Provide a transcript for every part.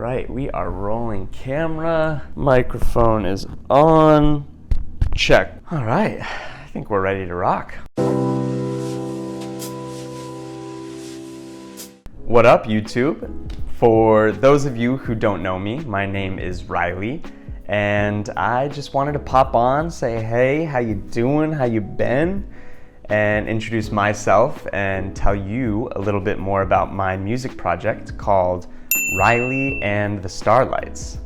right, we are rolling camera. Microphone is on. Check. All right, I think we're ready to rock. What up, YouTube? For those of you who don't know me, my name is Riley, and I just wanted to pop on, say, hey, how you doing? How you been? And introduce myself and tell you a little bit more about my music project called Riley and the Starlights.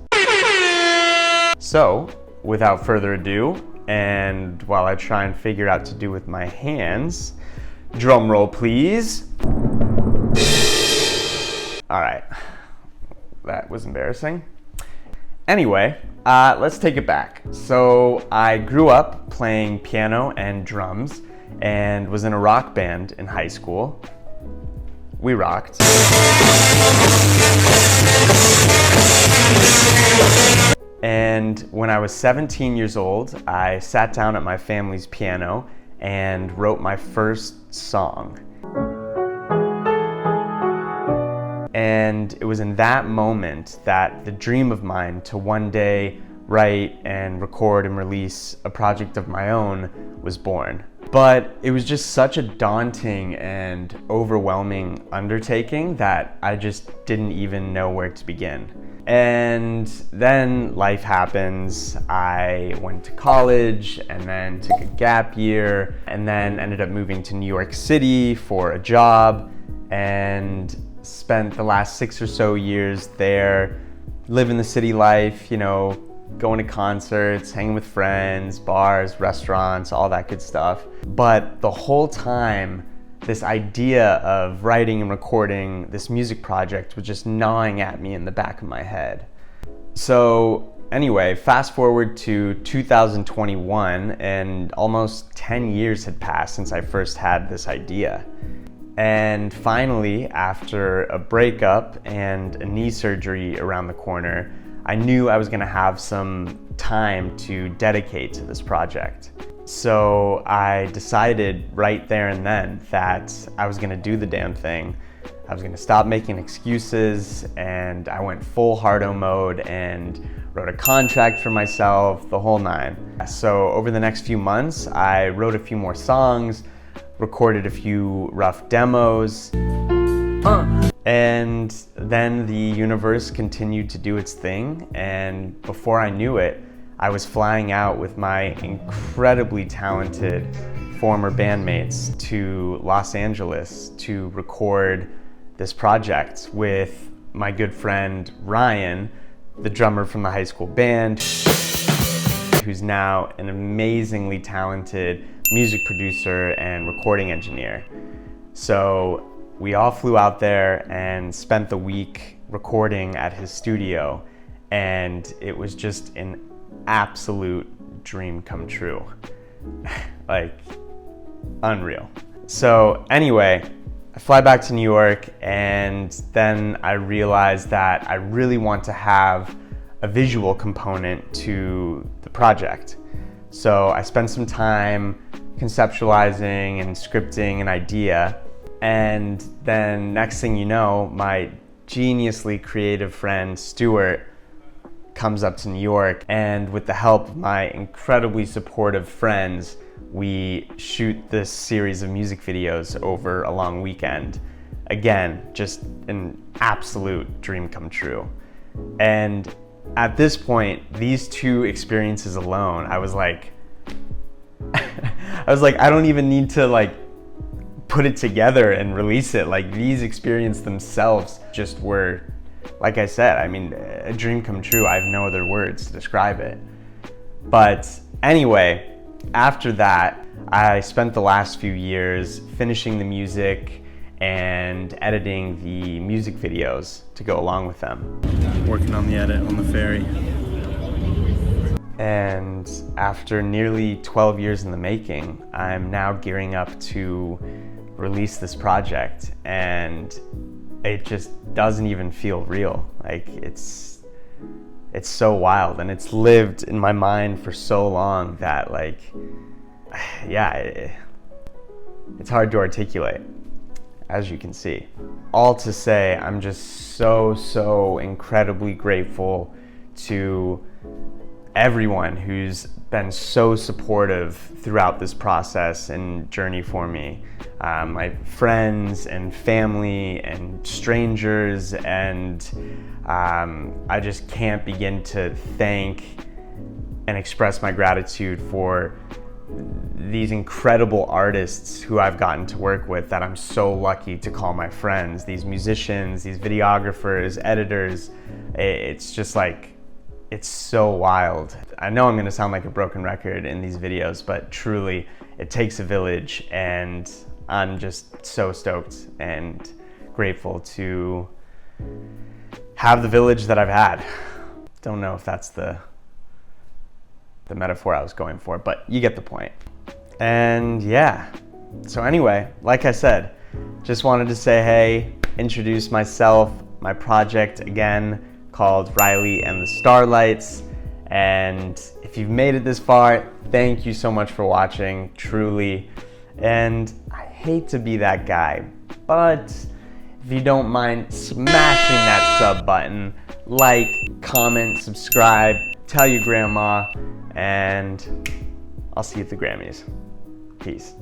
So, without further ado, and while I try and figure out what to do with my hands, drum roll please. All right, that was embarrassing. Anyway, let's take it back. So I grew up playing piano and drums and was in a rock band in high school. We rocked. And when I was 17 years old, I sat down at my family's piano and wrote my first song. And it was in that moment that the dream of mine to one day write and record and release a project of my own was born. But it was just such a daunting and overwhelming undertaking that I just didn't even know where to begin. And then life happens. I went to college and then took a gap year and then ended up moving to New York City for a job and spent the last 6 or so years there, living the city life, you know, going to concerts, hanging with friends, bars, restaurants, all that good stuff. But the whole time, this idea of writing and recording this music project was just gnawing at me in the back of my head. So anyway, fast forward to 2021, and almost 10 years had passed since I first had this idea. And finally, after a breakup and a knee surgery around the corner, I knew I was gonna have some time to dedicate to this project. So I decided right there and then that I was gonna do the damn thing. I was gonna stop making excuses, and I went full hardo mode and wrote a contract for myself, the whole nine. So over the next few months, I wrote a few more songs, recorded a few rough demos, and then the universe continued to do its thing, and before I knew it, I was flying out with my incredibly talented former bandmates to Los Angeles to record this project with my good friend Ryan, the drummer from the high school band, who's now an amazingly talented music producer and recording engineer. So we all flew out there and spent the week recording at his studio, and it was just an absolute dream come true. Like, unreal. So anyway, I fly back to New York, and then I realized that I really want to have a visual component to the project. So I spent some time conceptualizing and scripting an idea, and then next thing you know, my geniusly creative friend Stuart comes up to New York, and with the help of my incredibly supportive friends, we shoot this series of music videos over a long weekend. Again, just an absolute dream come true. And at this point, these two experiences alone, I was like, I don't even need to put it together and release it. Like, these experiences themselves just were, like I said, I mean, a dream come true. I have no other words to describe it. But anyway, after that, I spent the last few years finishing the music and editing the music videos to go along with them. Working on the edit on the ferry. And after nearly 12 years in the making, I'm now gearing up to release this project, and it just doesn't even feel real. Like, it's so wild, and it's lived in my mind for so long that, like, yeah, it's hard to articulate. as you can see. All to say, I'm just so incredibly grateful to everyone who's been so supportive throughout this process and journey for me. My friends and family and strangers, and I just can't begin to thank and express my gratitude for these incredible artists who I've gotten to work with that I'm so lucky to call my friends. These musicians, these videographers, editors. It's just like, it's so wild. I know I'm gonna sound like a broken record in these videos, but truly it takes a village, and I'm just so stoked and grateful to have the village that I've had. Don't know if that's the metaphor I was going for, but you get the point. And yeah, so anyway, like I said, just wanted to say hey, introduce myself, my project again, called Riley and the Starlights. And if you've made it this far, thank you so much for watching, truly. And I hate to be that guy, but if you don't mind smashing that sub button, like, comment, subscribe, tell your grandma, and I'll see you at the Grammys. Peace.